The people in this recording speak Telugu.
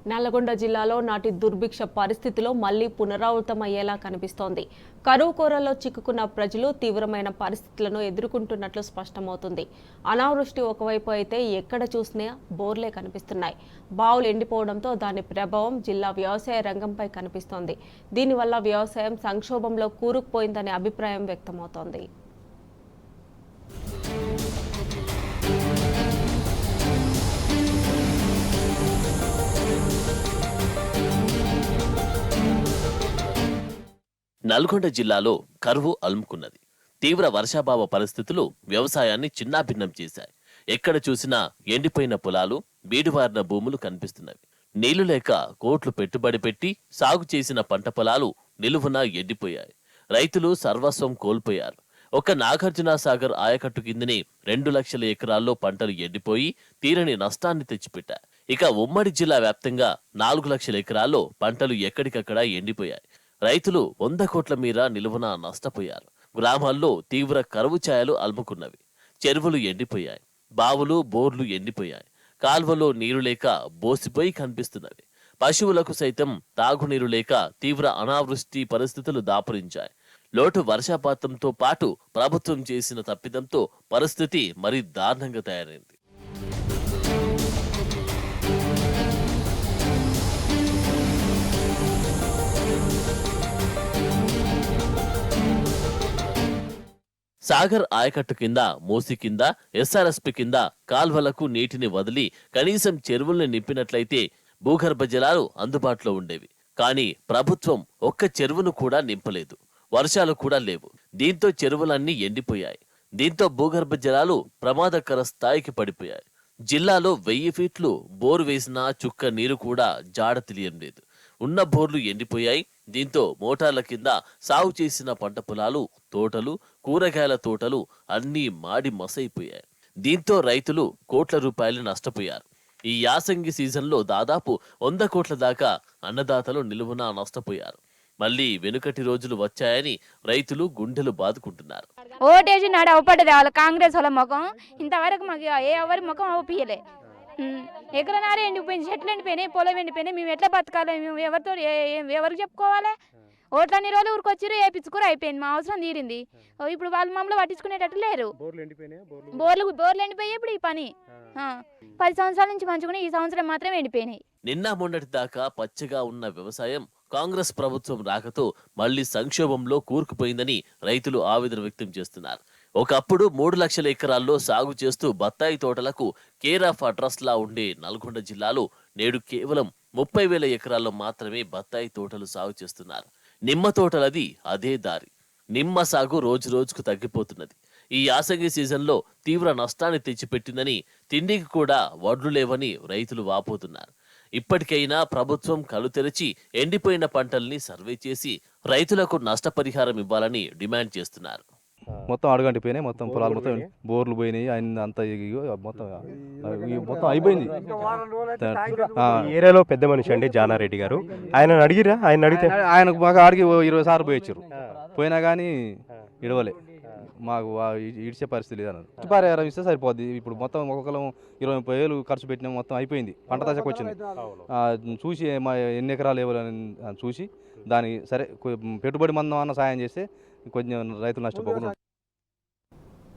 నల్లగొండ జిల్లాలో నాటి దుర్భిక్ష పరిస్థితిలో మళ్లీ పునరావృతమయ్యేలా కనిపిస్తోంది. కరువు కోరల్లో చిక్కుకున్న ప్రజలు తీవ్రమైన పరిస్థితులను ఎదుర్కొంటున్నట్లు స్పష్టమవుతుంది. అనావృష్టి ఒకవైపు అయితే ఎక్కడ చూసినా బోర్లే కనిపిస్తున్నాయి. బావులు ఎండిపోవడంతో దాని ప్రభావం జిల్లా వ్యవసాయ రంగంపై కనిపిస్తోంది. దీనివల్ల వ్యవసాయం సంక్షోభంలో కూరుకుపోయిందనే అభిప్రాయం వ్యక్తమవుతోంది. నల్గొండ జిల్లాలో కరువు అలుముకున్నది. తీవ్ర వర్షాభావ పరిస్థితులు వ్యవసాయాన్ని చిన్నాభిన్నం చేశాయి. ఎక్కడ చూసినా ఎండిపోయిన పొలాలు, బీడువారిన భూములు కనిపిస్తున్నవి. నీళ్లు లేక కోట్లు పెట్టుబడి పెట్టి సాగు చేసిన పంట పొలాలు నిలువున ఎండిపోయాయి. రైతులు సర్వస్వం కోల్పోయారు. ఒక్క నాగార్జున సాగర్ ఆయకట్టు కిందని 2 లక్షల ఎకరాల్లో పంటలు ఎండిపోయి తీరని నష్టాన్ని తెచ్చిపెట్టాయి. ఇక ఉమ్మడి జిల్లా వ్యాప్తంగా 4 లక్షల ఎకరాల్లో పంటలు ఎక్కడికక్కడ ఎండిపోయాయి. రైతులు 100 కోట్ల మేర నిలువున నష్టపోయారు. గ్రామాల్లో తీవ్ర కరువు ఛాయలు అలుముకున్నవి. చెరువులు ఎండిపోయాయి. బావులు, బోర్లు ఎండిపోయాయి. కాల్వలో నీరు లేక బోసిపోయి కనిపిస్తున్నవి. పశువులకు సైతం తాగునీరు లేక తీవ్ర అనావృష్టి పరిస్థితులు దాపురించాయి. లోటు వర్షపాతంతో పాటు ప్రభుత్వం చేసిన తప్పిదంతో పరిస్థితి మరీ దారుణంగా తయారైంది. సాగర్ ఆయకట్టు కింద, మూసి కింద, ఎస్ఆర్ఎస్పి కింద కాల్వలకు నీటిని వదిలి కనీసం చెరువుల్ని నింపినట్లయితే భూగర్భ జలాలు అందుబాటులో ఉండేవి. కానీ ప్రభుత్వం ఒక్క చెరువును కూడా నింపలేదు. వర్షాలు కూడా లేవు. దీంతో చెరువులన్నీ ఎండిపోయాయి. దీంతో భూగర్భ జలాలు ప్రమాదకర స్థాయికి పడిపోయాయి. జిల్లాలో 1000 ఫీట్లు బోరు వేసినా చుక్క నీరు కూడా జాడ తెలియడం లేదు. ఉన్న బోర్లు ఎండిపోయాయి. దీంతో మోటార్ల కింద సాగు చేసిన పంట పొలాలు, తోటలు, కూరగాయల తోటలు అన్నీ మాడి మసైపోయాయి. దీంతో రైతులు కోట్ల రూపాయలు నష్టపోయారు. ఈ యాసంగి సీజన్లో దాదాపు 100 కోట్ల దాకా అన్నదాతలు నిలువున నష్టపోయారు. మళ్లీ వెనుకటి రోజులు వచ్చాయని రైతులు గుండెలు బాదుకుంటున్నారు. ఓటేసి నాడు అవపడ్డది వాళ్ళ కాంగ్రెస్ వాళ్ళ ముఖం. ఇంతవరకు మాకు ఎవరి ముఖం అవపియలే. ఎకరనారే ఎండిపోయింది, చెట్లు ఎండిపోయినాయి, పొలం ఎండిపోయినాయి. మేము ఎట్లా బతకాలి? మేము ఎవరితో ఎవరికి చెప్పుకోవాలి? ఓట్లన్ని రోజులు ఊరికొచ్చిరు, వేయించుకురు, అయిపోయింది. మా అవసరం తీరింది. ఇప్పుడు వాళ్ళు మమ్మల్ని పట్టించుకునేటట్టు లేరు. బోర్లు ఎండిపోయాయి. ఇప్పుడు ఈ పని 10 సంవత్సరాల నుంచి మంచుకుని ఈ సంవత్సరం మాత్రం ఎండిపోయినాయి. నిన్న మొన్నటి దాకా పచ్చగా ఉన్న వ్యవసాయం కాంగ్రెస్ ప్రభుత్వం రాకతో మళ్లీ సంక్షోభంలో కూరుకుపోయిందని రైతులు ఆవేదన వ్యక్తం చేస్తున్నారు. ఒకప్పుడు 3 లక్షల ఎకరాల్లో సాగు చేస్తూ బత్తాయి తోటలకు కేర్ ఆఫ్ అడ్రస్ లా ఉండే నల్గొండ జిల్లాలో నేడు కేవలం 30,000 ఎకరాల్లో మాత్రమే బత్తాయి తోటలు సాగు చేస్తున్నారు. నిమ్మ తోటలది అదే దారి. నిమ్మ సాగు రోజు రోజుకు తగ్గిపోతున్నది. ఈ యాసంగి సీజన్లో తీవ్ర నష్టాన్ని తెచ్చిపెట్టిందని, తిండికి కూడా వడ్లు లేవని రైతులు వాపోతున్నారు. ఇప్పటికైనా ప్రభుత్వం కళ్ళు తెరిచి ఎండిపోయిన పంటల్ని సర్వే చేసి రైతులకు నష్టపరిహారం ఇవ్వాలని డిమాండ్ చేస్తున్నారు. మొత్తం అడుగంటిపోయినాయి. మొత్తం పొలాలు మొత్తం బోర్లు పోయినాయి. అంత మొత్తం అయిపోయింది. ఏరియాలో పెద్ద మనిషి అండి జానారెడ్డి గారు. ఆయన అడిగిరా? ఆయన అడిగితే ఆయనకు మాకు ఆడికి 20 సార్లు పోయి వచ్చారు. పోయినా కానీ ఇడవలే. మాకు ఇడిచే పరిస్థితి లేదన్నారు. పరిహారం ఇస్తే సరిపోద్ది. ఇప్పుడు మొత్తం ఒక్కొక్కరు 20,000 ఖర్చు పెట్టినా మొత్తం అయిపోయింది. పంట దశకు వచ్చింది. చూసి మా ఎన్ని ఎకరాలు ఇవ్వాలని చూసి దానికి సరే పెట్టుబడి మందం అన్న సాయం చేస్తే కొంచెం రైతులు నష్టపోకుండా